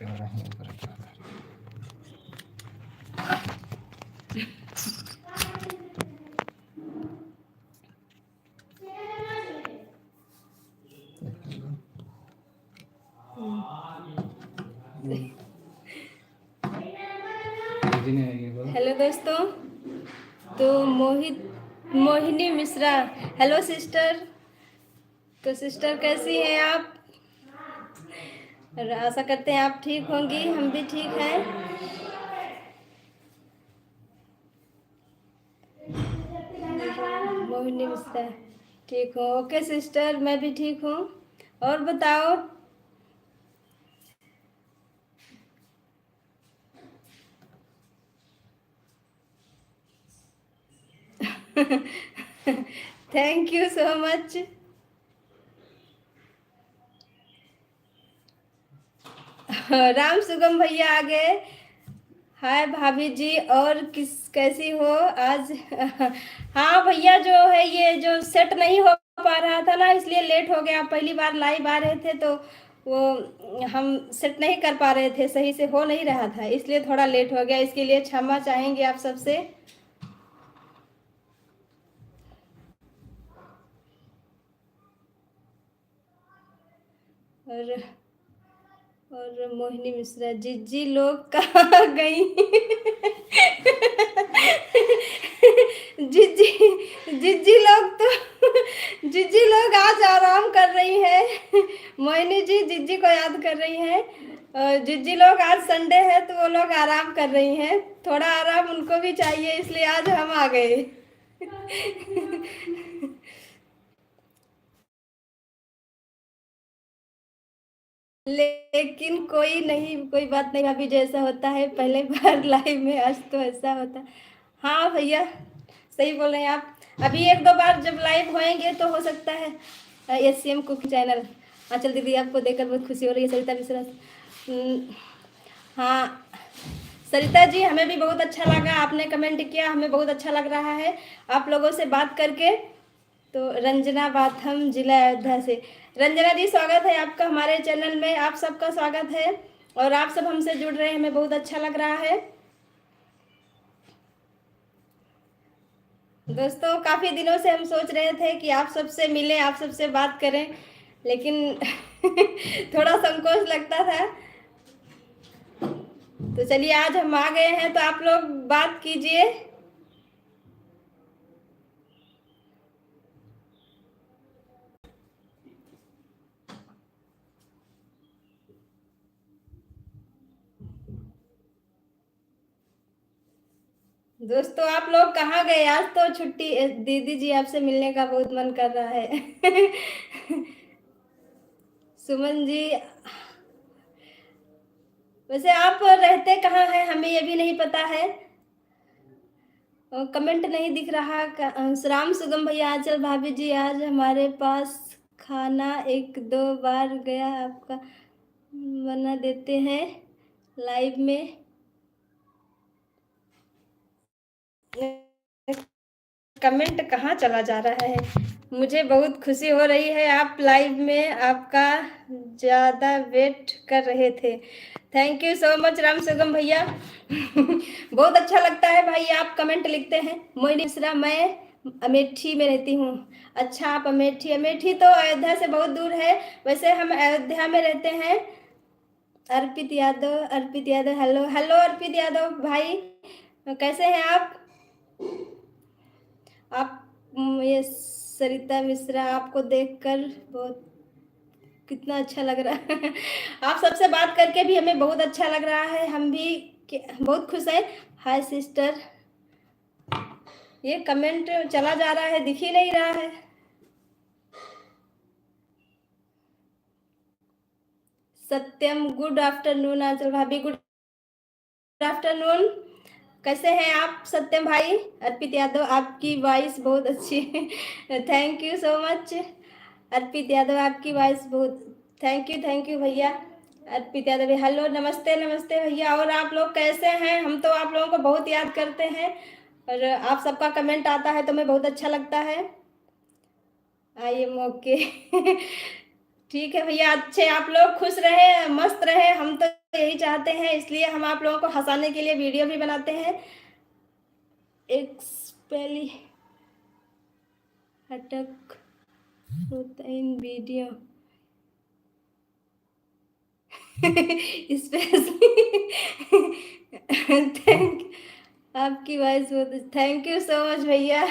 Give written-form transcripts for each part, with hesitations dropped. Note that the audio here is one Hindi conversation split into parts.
हेलो दोस्तों, तो मोहिनी मिश्रा, हेलो सिस्टर। तो सिस्टर कैसी हैं आप? और आशा करते हैं आप ठीक होंगी, हम भी ठीक हैं। मोहिनी मिश्रा ठीक हो? ओके सिस्टर, मैं भी ठीक हूँ। और बताओ। Thank you so much. Ram सुगम भैया आ गए। हाय भाभी जी, और कैसी हो आज? हाँ भैया, जो है ये जो सेट नहीं हो पा रहा था ना, इसलिए लेट हो गया। पहली बार लाइव आ रहे थे तो वो हम सेट नहीं कर पा रहे थे, सही से हो नहीं रहा था, इसलिए थोड़ा लेट हो गया। इसके लिए क्षमा चाहेंगे आप सबसे। और मोहिनी मिश्रा, जिज्जी लोग कहाँ गई? जिज्जी जिज्जी लोग तो जिज्जी लोग आज आराम कर रही है। मोहिनी जी जिज्जी को याद कर रही है। और जिज्जी लोग आज संडे है तो वो लोग आराम कर रही हैं। थोड़ा आराम उनको भी चाहिए, इसलिए आज हम आ गए। लेकिन कोई बात नहीं भाभी, जैसा होता है पहले बार लाइव में, आज तो ऐसा होता। हाँ भैया, सही बोल रहे हैं आप। अभी एक दो बार जब लाइव होएंगे तो हो सकता है। SCM cooking channel. आंचल दीदी, आपको देखकर बहुत खुशी हो रही है। सरिता मिश्रा, हाँ सरिता जी, हमें भी बहुत अच्छा लगा, आपने कमेंट किया, हमें बहुत अच्छा लग रहा है आप लोगों से बात करके। तो रंजना बाथम, जिला अयोध्या से। रंजना जी, स्वागत है आपका हमारे चैनल में, आप सबका स्वागत है। और आप सब हमसे जुड़ रहे हैं, हमें बहुत अच्छा लग रहा है। दोस्तों, काफ़ी दिनों से हम सोच रहे थे कि आप सबसे मिलें, आप सबसे बात करें, लेकिन थोड़ा संकोच लगता था। तो चलिए, आज हम आ गए हैं, तो आप लोग बात कीजिए। दोस्तों, आप लोग कहाँ गए? आज तो छुट्टी। दीदी जी, आपसे मिलने का बहुत मन कर रहा है। सुमन जी, वैसे आप रहते कहाँ हैं, हमें ये भी नहीं पता है। कमेंट नहीं दिख रहा। राम सुगम भैया, आंचल भाभी जी, आज हमारे पास खाना एक दो बार गया, आपका बना देते हैं लाइव में। कमेंट कहाँ चला जा रहा है? मुझे बहुत खुशी हो रही है, आप लाइव में, आपका ज़्यादा वेट कर रहे थे। Thank you so much Ram सुगम भैया। बहुत अच्छा लगता है भाई, आप कमेंट लिखते हैं। मोहिनी मिश्रा, मैं अमेठी में रहती हूँ। अच्छा, आप अमेठी? अमेठी तो अयोध्या से बहुत दूर है। वैसे हम अयोध्या में रहते हैं। अर्पित यादव, हेलो हेलो अर्पित यादव भाई, कैसे हैं आप? ये सरिता मिश्रा, आपको देखकर बहुत कितना अच्छा लग रहा है। आप सबसे बात करके भी हमें बहुत अच्छा लग रहा है, हम भी बहुत खुश हैं। हाय सिस्टर, ये कमेंट चला जा रहा है, दिख ही नहीं रहा है। सत्यम, गुड आफ्टरनून। आंचल भाभी, गुड आफ्टरनून। कैसे हैं आप सत्यम भाई? अर्पित यादव, आपकी वॉइस बहुत अच्छी है। थैंक यू सो मच अर्पित यादव, आपकी वॉइस बहुत। थैंक यू भैया। अर्पित यादव, हेलो, नमस्ते नमस्ते भैया। और आप लोग कैसे हैं? हम तो आप लोगों को बहुत याद करते हैं, और आप सबका कमेंट आता है तो हमें बहुत अच्छा लगता है। I am okay. ठीक है भैया, अच्छे आप लोग खुश रहे, मस्त रहे, हम तो यही चाहते हैं, इसलिए हम आप लोगों को हंसाने के लिए वीडियो भी बनाते हैं। एक्सपेली अटक होता है इन वीडियो स्पेशली थैंक आपकी वॉइस बहुत, थैंक यू सो मच भैया।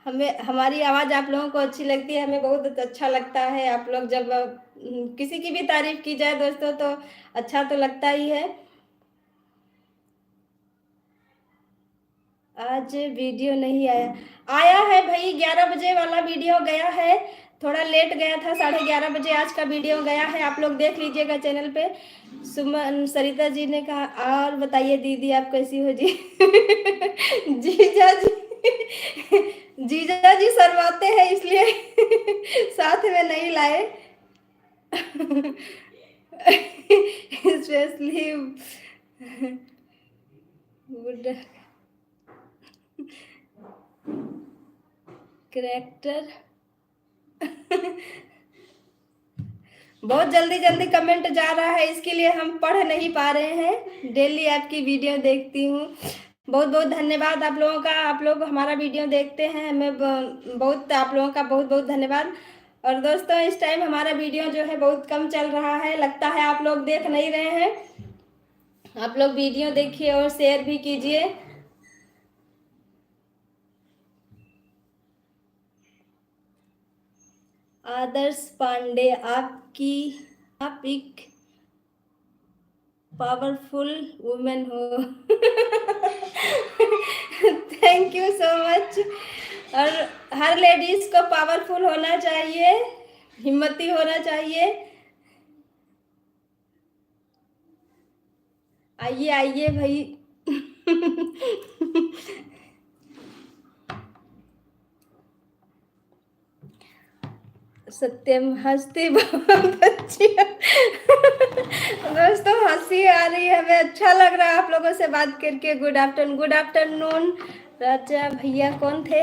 हमें हमारी आवाज़ आप लोगों को अच्छी लगती है, हमें बहुत अच्छा लगता है। आप लोग जब किसी की भी तारीफ की जाए दोस्तों तो अच्छा तो लगता ही है। आज वीडियो नहीं आया, आया है भाई 11 बजे वाला वीडियो गया है, थोड़ा लेट गया था, 11:30 बजे आज का वीडियो गया है, आप लोग देख लीजिएगा चैनल पे। सुमन सरिता जी ने कहा और बताइए दीदी आप कैसी हो जी। जीजा जी जीजा जी शर्माते हैं इसलिए साथ में नहीं लाए। Specially good character. बहुत जल्दी जल्दी कमेंट जा रहा है, इसके लिए हम पढ़ नहीं पा रहे हैं। डेली आपकी वीडियो देखती हूँ, बहुत बहुत धन्यवाद आप लोगों का। आप लोग हमारा वीडियो देखते हैं, हमें बहुत आप लोगों का बहुत बहुत धन्यवाद। और दोस्तों इस टाइम हमारा वीडियो जो है बहुत कम चल रहा है, लगता है आप लोग देख नहीं रहे हैं। आप लोग वीडियो देखिए और शेयर भी कीजिए। आदर्श पांडे आप एक पावरफुल वुमेन हो। Thank you so much. और हर लेडीज को पावरफुल होना चाहिए, हिम्मती होना चाहिए। आइए आइए भाई। सत्यम हंसती बहुत अच्छी है। दोस्तों हंसी आ रही है, हमें अच्छा लग रहा है आप लोगों से बात करके। Good afternoon, good afternoon. Raja भैया कौन थे,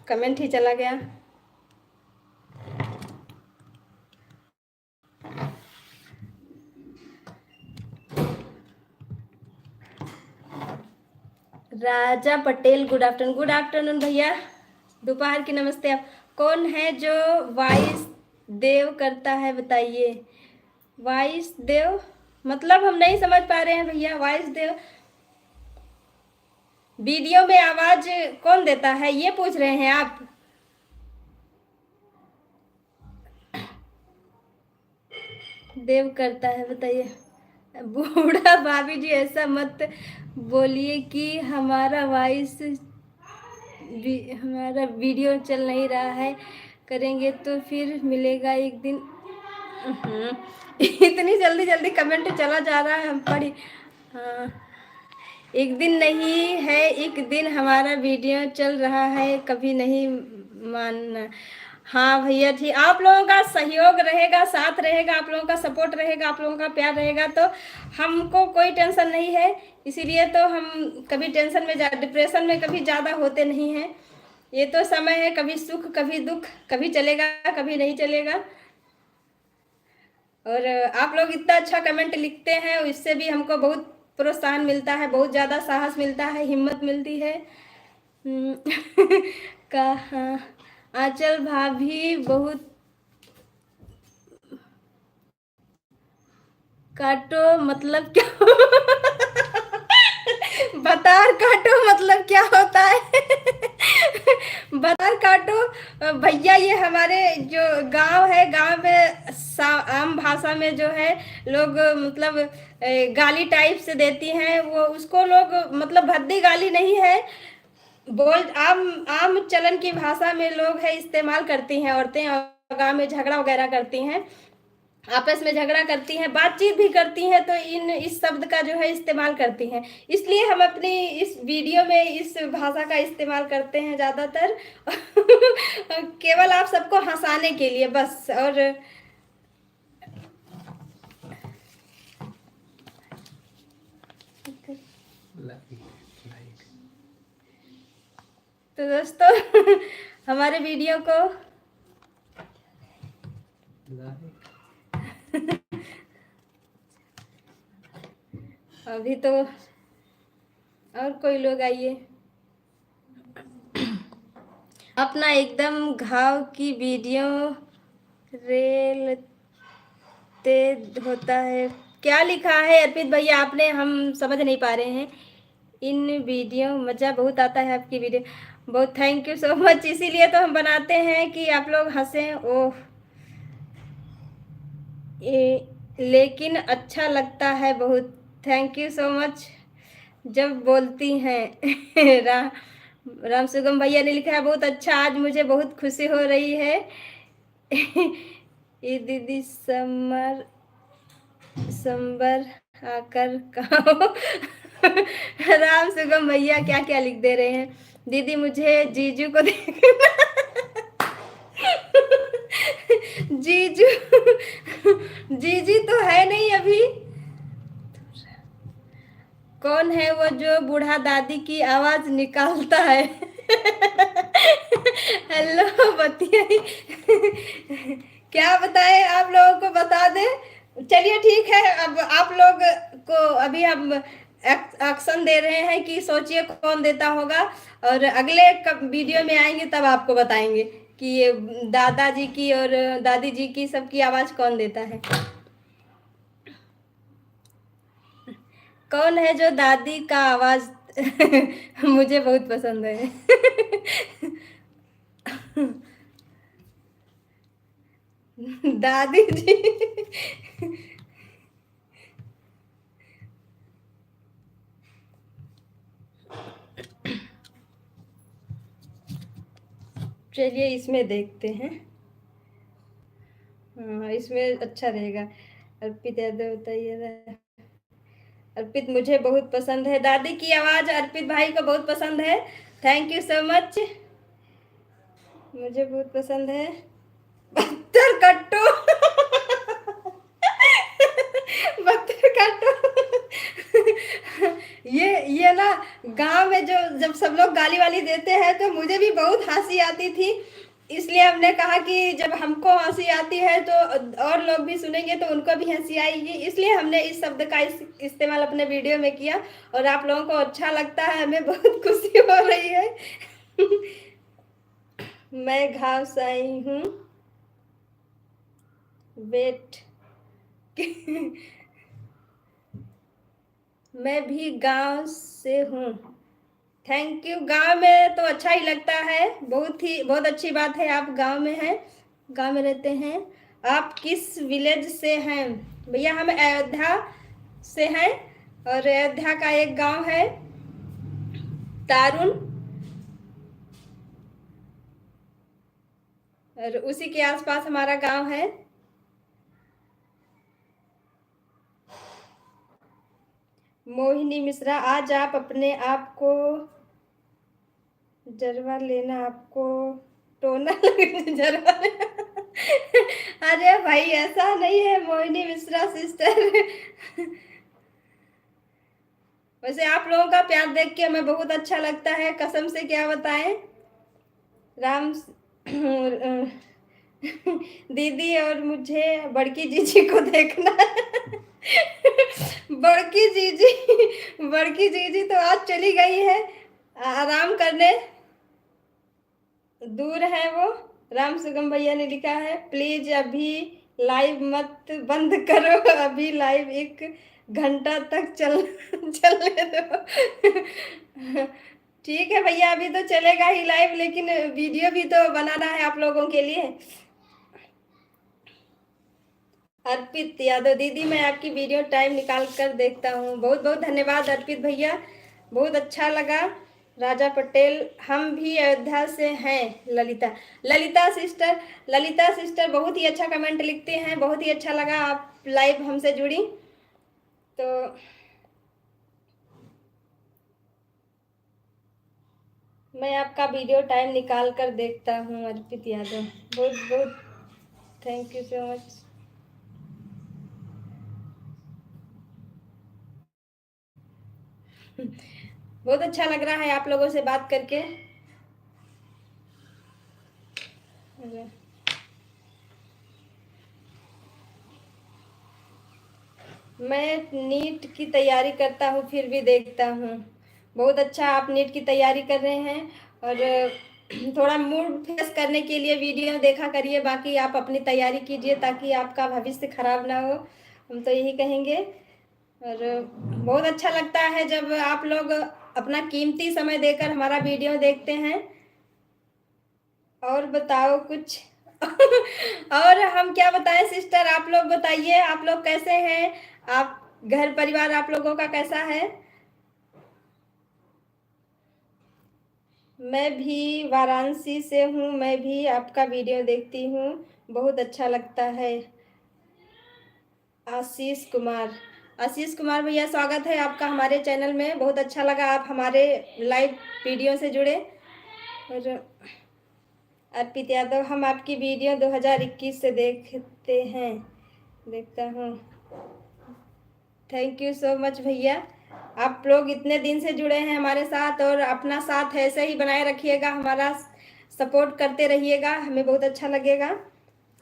कमेंट ही चला गया। Raja Patel good afternoon, good afternoon भैया, दोपहर की नमस्ते। आप कौन है जो वाइस देव करता है बताइए। वाइस देव मतलब हम नहीं समझ पा रहे हैं भैया। वाइस देव वीडियो में आवाज कौन देता है ये पूछ रहे हैं आप। देव करता है बताइए। बूढ़ा भाभी जी ऐसा मत बोलिए कि हमारा वीडियो चल नहीं रहा है, करेंगे तो फिर मिलेगा एक दिन। इतनी जल्दी जल्दी कमेंट चला जा रहा है, हम पढ़ी। हाँ एक दिन नहीं है, एक दिन हमारा वीडियो चल रहा है, कभी नहीं मानना। हाँ भैया ठीक, आप लोगों का सहयोग रहेगा, साथ रहेगा, आप लोगों का सपोर्ट रहेगा, आप लोगों का प्यार रहेगा तो हमको कोई टेंशन नहीं है। इसीलिए तो हम कभी टेंशन में डिप्रेशन में कभी ज़्यादा होते नहीं हैं। ये तो समय है, कभी सुख कभी दुख, कभी चलेगा कभी नहीं चलेगा। और आप लोग इतना अच्छा कमेंट लिखते हैं, इससे भी हमको बहुत प्रोत्साहन मिलता है, बहुत ज़्यादा साहस मिलता है, हिम्मत मिलती है। कहा आंचल भाभी बहुत काटो मतलब क्या। बतार काटो मतलब क्या होता है। बतार काटो भैया, ये हमारे जो गांव है, गांव में आम भाषा में जो है लोग मतलब गाली टाइप से देती हैं, वो उसको लोग मतलब भद्दी गाली नहीं है, बोल आम आम चलन की भाषा में लोग है इस्तेमाल करती हैं औरतें, और गांव में झगड़ा वगैरह करती हैं, आपस में झगड़ा करती हैं, बातचीत भी करती हैं, तो इस शब्द का जो है इस्तेमाल करती हैं। इसलिए हम अपनी इस वीडियो में इस भाषा का इस्तेमाल करते हैं ज़्यादातर। केवल आप सबको हंसाने के लिए बस। और तो दोस्तों हमारे वीडियो को अभी तो और कोई लोग आइए। अपना एकदम घाव की वीडियो रेलते होता है। क्या लिखा है अर्पित भैया आपने, हम समझ नहीं पा रहे हैं। इन वीडियो मज़ा बहुत आता है आपकी वीडियो, बहुत थैंक यू सो मच। इसीलिए तो हम बनाते हैं कि आप लोग हंसें। ओह लेकिन अच्छा लगता है बहुत, थैंक यू सो मच जब बोलती हैं। राम सुगम भैया ने लिखा है बहुत अच्छा, आज मुझे बहुत खुशी हो रही है। ये दीदी समर संबर आकर कहो। राम सुगम भैया क्या क्या लिख दे रहे हैं। दीदी मुझे जीजू को देखना। जीजू जीजी तो है नहीं अभी। कौन है वो जो बूढ़ा दादी की आवाज निकालता है। हेलो बतिया। क्या बताए आप लोगों को, बता दे। चलिए ठीक है, अब आप लोग को अभी हम एक्शन दे रहे हैं कि सोचिए कौन देता होगा, और अगले वीडियो में आएंगे तब आपको बताएंगे कि ये दादाजी की और दादी जी की सबकी आवाज कौन देता है। कौन है जो दादी का आवाज मुझे बहुत पसंद है। दादी जी। चलिए इसमें देखते हैं। हाँ इसमें अच्छा रहेगा। अर्पित यादव बताइए। अर्पित मुझे बहुत पसंद है, दादी की आवाज अर्पित भाई को बहुत पसंद है। थैंक यू सो मच, मुझे बहुत पसंद है। बत्तर कट्टू। बत्तर कट्टू। ये ना गांव में जो जब सब लोग गाली वाली देते हैं तो मुझे भी बहुत हंसी आती थी। इसलिए हमने कहा कि जब हमको हंसी आती है तो और लोग भी सुनेंगे तो उनको भी हंसी आएगी, इसलिए हमने इस शब्द का इस्तेमाल अपने वीडियो में किया। और आप लोगों को अच्छा लगता है, हमें बहुत खुशी हो रही है। मैं घाव से आई हूँ, वेट। मैं भी गांव से हूँ। Thank you. गांव में तो अच्छा ही लगता है, बहुत अच्छी बात है, आप गांव में हैं, गांव में रहते हैं। आप किस विलेज से हैं? भैया हम अयोध्या से हैं, और अयोध्या का एक गांव है तारुन, और उसी के आसपास हमारा गांव है। मोहिनी मिश्रा, आज आप अपने आप को जरवा लेना, आपको टोना जरवा लेना। अरे भाई ऐसा नहीं है मोहिनी मिश्रा सिस्टर। वैसे आप लोगों का प्यार देख के हमें बहुत अच्छा लगता है, कसम से क्या बताएं। राम दीदी और मुझे बड़की जीजी को देखना है। बड़की जीजी तो आज चली गई है आराम करने, दूर है वो। राम सुगम भैया ने लिखा है प्लीज अभी लाइव मत बंद करो, अभी लाइव 1 घंटा तक चलने दो। ठीक है भैया, अभी तो चलेगा ही लाइव, लेकिन वीडियो भी तो बनाना है आप लोगों के लिए। अर्पित यादव, दीदी मैं आपकी वीडियो टाइम निकाल कर देखता हूँ, बहुत बहुत धन्यवाद अर्पित भैया, बहुत अच्छा लगा। राजा पटेल, हम भी अयोध्या से हैं। ललिता सिस्टर बहुत ही अच्छा कमेंट लिखते हैं, बहुत ही अच्छा लगा आप लाइव हमसे जुड़ी। तो मैं आपका वीडियो टाइम निकाल कर देखता हूँ अर्पित यादव, बहुत बहुत थैंक यू सो मच। बहुत अच्छा लग रहा है आप लोगों से बात करके। मैं नीट की तैयारी करता हूँ फिर भी देखता हूँ। बहुत अच्छा, आप नीट की तैयारी कर रहे हैं और थोड़ा मूड फ्रेश करने के लिए वीडियो देखा करिए, बाकी आप अपनी तैयारी कीजिए ताकि आपका भविष्य खराब ना हो, हम तो यही कहेंगे। और बहुत अच्छा लगता है जब आप लोग अपना कीमती समय देकर हमारा वीडियो देखते हैं। और बताओ कुछ। और हम क्या बताएं सिस्टर, आप लोग बताइए, आप लोग कैसे हैं? आप घर परिवार आप लोगों का कैसा है? मैं भी वाराणसी से हूँ, मैं भी आपका वीडियो देखती हूँ, बहुत अच्छा लगता है। आशीष कुमार, आशीष कुमार भैया स्वागत है आपका हमारे चैनल में, बहुत अच्छा लगा आप हमारे लाइव वीडियो से जुड़े। और अर्पित यादव, हम आपकी वीडियो 2021 से देखता हूँ। थैंक यू सो मच भैया, आप लोग इतने दिन से जुड़े हैं हमारे साथ और अपना साथ ऐसे ही बनाए रखिएगा, हमारा सपोर्ट करते रहिएगा, हमें बहुत अच्छा लगेगा।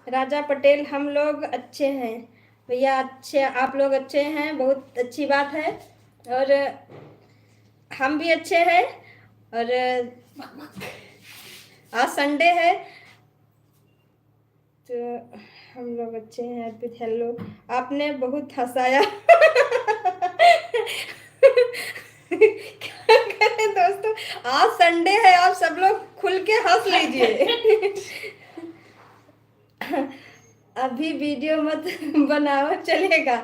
राजा पटेल, हम लोग अच्छे हैं भैया, अच्छे, आप लोग अच्छे हैं, बहुत अच्छी बात है। और हम भी अच्छे हैं। और आज संडे है तो हम लोग अच्छे हैं। अर्पित हेलो, आपने बहुत हंसाया। क्या करें दोस्तों, आज संडे है, आप सब लोग खुल के हंस लीजिए। अभी वीडियो मत बनाओ चलेगा।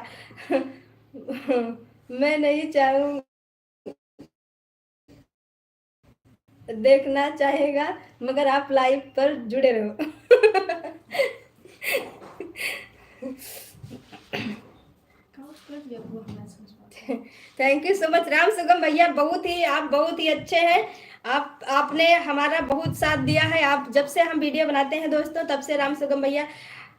मैं नहीं चाहूँ, देखना चाहेगा, मगर आप लाइव पर जुड़े रहो। Thank you so much Ram सुगम भैया, बहुत ही आप बहुत ही अच्छे हैं। आपने हमारा बहुत साथ दिया है, आप जब से हम वीडियो बनाते हैं दोस्तों तब से राम सुगम भैया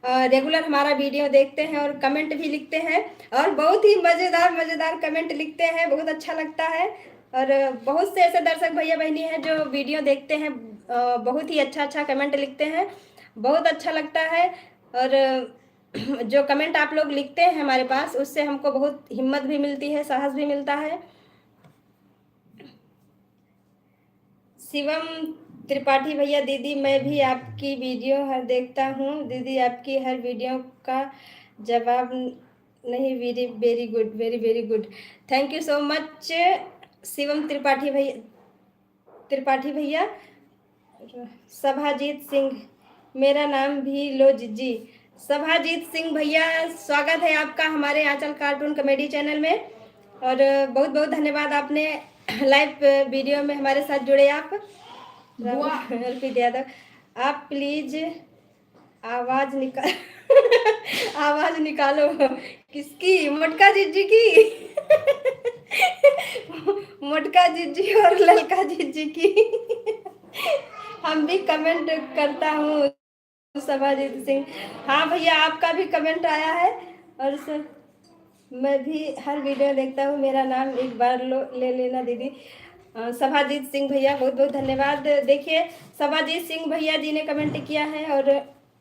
रेगुलर हमारा वीडियो देखते हैं और कमेंट भी लिखते हैं, और बहुत ही मज़ेदार मज़ेदार कमेंट लिखते हैं, बहुत अच्छा लगता है। और बहुत से ऐसे दर्शक भैया बहनी हैं जो वीडियो देखते हैं, बहुत ही अच्छा अच्छा कमेंट लिखते हैं, बहुत अच्छा लगता है। और जो कमेंट आप लोग लिखते हैं हमारे पास, उससे हमको बहुत हिम्मत भी मिलती है, साहस भी मिलता है। शिवम त्रिपाठी भैया, दीदी मैं भी आपकी वीडियो हर देखता हूँ दीदी, आपकी हर वीडियो का जवाब नहीं, very very good, very very good, thank you so much Shivam Tripathi भैया। सभाजीत सिंह, मेरा नाम भी लो जीजी। सभाजीत सिंह भैया, स्वागत है आपका हमारे आंचल कार्टून कॉमेडी चैनल में, और बहुत बहुत धन्यवाद, आपने लाइव वीडियो में हमारे साथ जुड़े आप। अर्पित यादव, आप प्लीज आवाज निकाल। आवाज निकालो, किसकी? मोटका जीजी की। मोटका जीजी और ललका जीजी की। हम भी कमेंट करता हूँ सभाजीत सिंह। हाँ भैया, आपका भी कमेंट आया है, और सर मैं भी हर वीडियो देखता हूँ, मेरा नाम एक बार ले लेना दीदी। सभाजीत सिंह भैया बहुत बहुत धन्यवाद। देखिए सभाजीत सिंह भैया जी ने कमेंट किया है, और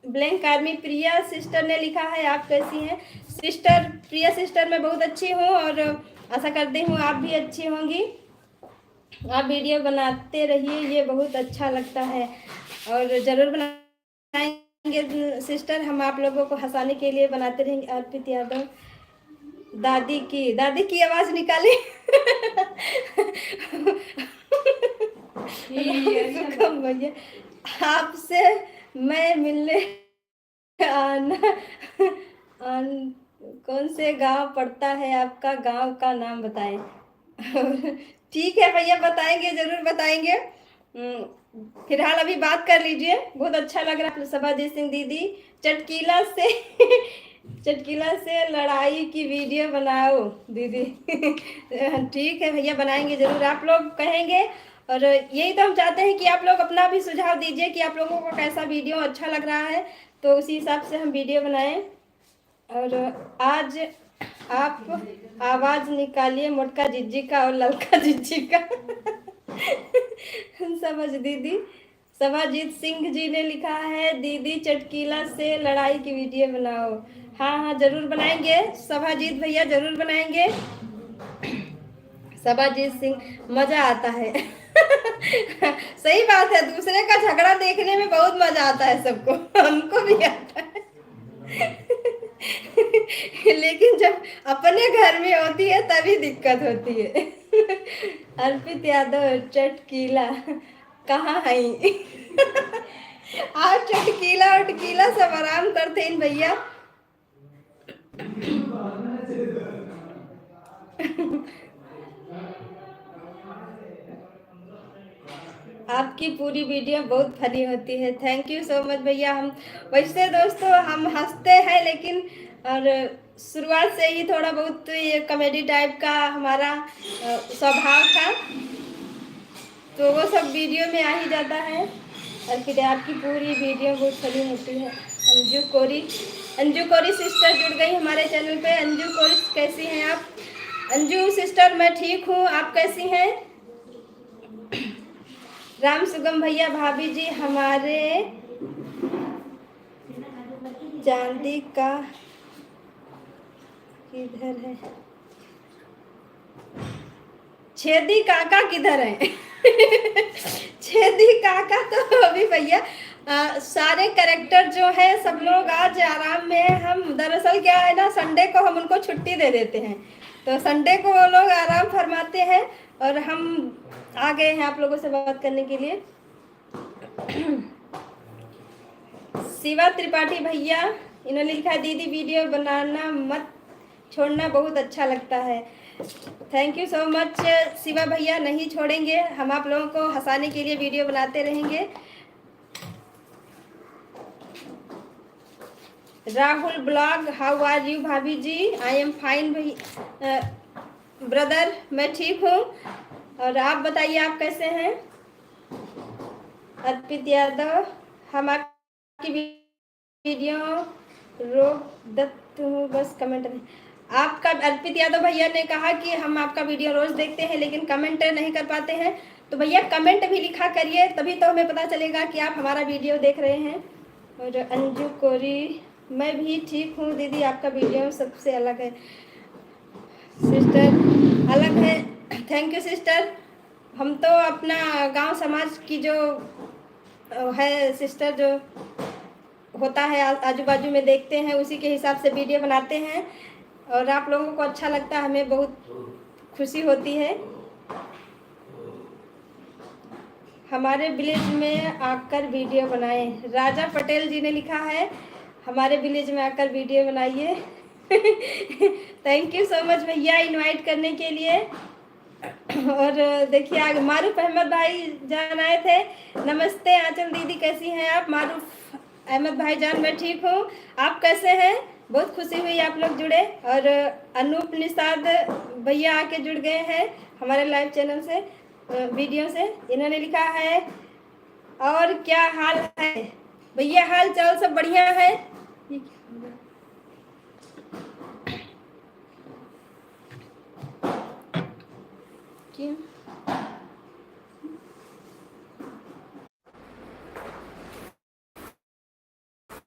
ब्लैंक आर्मी प्रिया सिस्टर ने लिखा है, आप कैसी हैं सिस्टर? प्रिया सिस्टर मैं बहुत अच्छी हूँ, और आशा करती हूँ आप भी अच्छी होंगी। आप वीडियो बनाते रहिए, ये बहुत अच्छा लगता है, और ज़रूर बनाएंगे सिस्टर, हम आप लोगों को हंसाने के लिए बनाते रहेंगे। अर्पित यादव, दादी की आवाज़ निकाले। सुखम भैया, आपसे मैं मिलने आना, कौन से गांव पड़ता है आपका? गांव का नाम बताएं। ठीक है भैया, बताएंगे, जरूर बताएंगे। फिलहाल अभी बात कर लीजिए, बहुत अच्छा लग रहा है। सभाजीत सिंह दीदी, चटकीला से चटकीला से लड़ाई की वीडियो बनाओ दीदी। ठीक है भैया, बनाएंगे जरूर, आप लोग कहेंगे, और यही तो हम चाहते हैं कि आप लोग अपना भी सुझाव दीजिए कि आप लोगों को कैसा वीडियो अच्छा लग रहा है, तो उसी हिसाब से हम वीडियो बनाएं। और आज आप आवाज निकालिए मोटका जिज्जी का और ललका जिज्जी का। समझ दीदी। सभाजीत सिंह जी ने लिखा है, दीदी चटकीला से लड़ाई की वीडियो बनाओ। हाँ हाँ जरूर बनाएंगे, सभाजीत भैया जरूर बनाएंगे। सभाजीत सिंह मजा आता है। सही बात है, दूसरे का झगड़ा देखने में बहुत मजा आता है सबको, हमको भी आता है। लेकिन जब अपने घर में होती है तभी दिक्कत होती है। अर्पित यादव चटकीला कहाँ है? आज चटकीला उटकीला सब आराम करते हैं भैया। आपकी पूरी वीडियो बहुत फनी होती है, थैंक यू सो मच भैया। हम वैसे दोस्तों हम हंसते हैं, लेकिन और शुरुआत से ही थोड़ा बहुत ये कॉमेडी टाइप का हमारा स्वभाव था, तो वो सब वीडियो में आ ही जाता है। और फिर आपकी पूरी वीडियो बहुत फनी होती है। अंजू कोरी सिस्टर जुड़ गई हमारे चैनल पे। अंजू कोरी कैसी हैं आप? अंजू सिस्टर मैं ठीक हूँ, आप कैसी हैं? राम सुगम भैया भाभी जी हमारे चांदी का किधर है? छेदी काका किधर है? छेदी काका तो अभी भैया सारे करेक्टर जो है सब लोग आज आराम में। हम दरअसल क्या है ना, संडे को हम उनको छुट्टी दे देते हैं, तो संडे को वो लोग आराम फरमाते हैं और हम आ गए हैं आप लोगों से बात करने के लिए। शिवा त्रिपाठी भैया इन्होंने लिखा, दीदी वीडियो बनाना मत छोड़ना, बहुत अच्छा लगता है। Thank you so much Shiva भैया, नहीं छोड़ेंगे, हम आप लोगों को हंसाने के लिए वीडियो बनाते रहेंगे। Rahul blog, how are you भाभी जी? आई एम फाइन भाई ब्रदर, मैं ठीक हूँ, और आप बताइए आप कैसे हैं? अर्पित यादव, हम आपकी वीडियो रोक दत्त हूँ, बस कमेंट नहीं। आपका अर्पित यादव भैया ने कहा कि हम आपका वीडियो रोज देखते हैं लेकिन कमेंट नहीं कर पाते हैं, तो भैया कमेंट भी लिखा करिए, तभी तो हमें पता चलेगा कि आप हमारा वीडियो देख रहे हैं। और अंजू कोरी, मैं भी ठीक हूँ दीदी, आपका वीडियो सबसे अलग है। सिस्टर अलग है, थैंक यू सिस्टर। हम तो अपना गांव समाज की जो है सिस्टर, जो होता है आजू बाजू में देखते हैं, उसी के हिसाब से वीडियो बनाते हैं, और आप लोगों को अच्छा लगता है, हमें बहुत खुशी होती है। हमारे विलेज में आकर वीडियो बनाएं, राजा पटेल जी ने लिखा है, हमारे विलेज में आकर वीडियो बनाइए। थैंक यू सो मच भैया इनवाइट करने के लिए। और देखिए आगे मारूफ अहमद भाई जान आए थे। नमस्ते आंचल दीदी, कैसी हैं आप? मारूफ अहमद भाई जान, मैं ठीक हूँ, आप कैसे हैं? बहुत खुशी हुई आप लोग जुड़े। और अनूप निषाद भैया आके जुड़ गए हैं हमारे लाइव चैनल से, वीडियो से। इन्होंने लिखा है, और क्या हाल है भैया? हाल चाल सब बढ़िया है। क्यों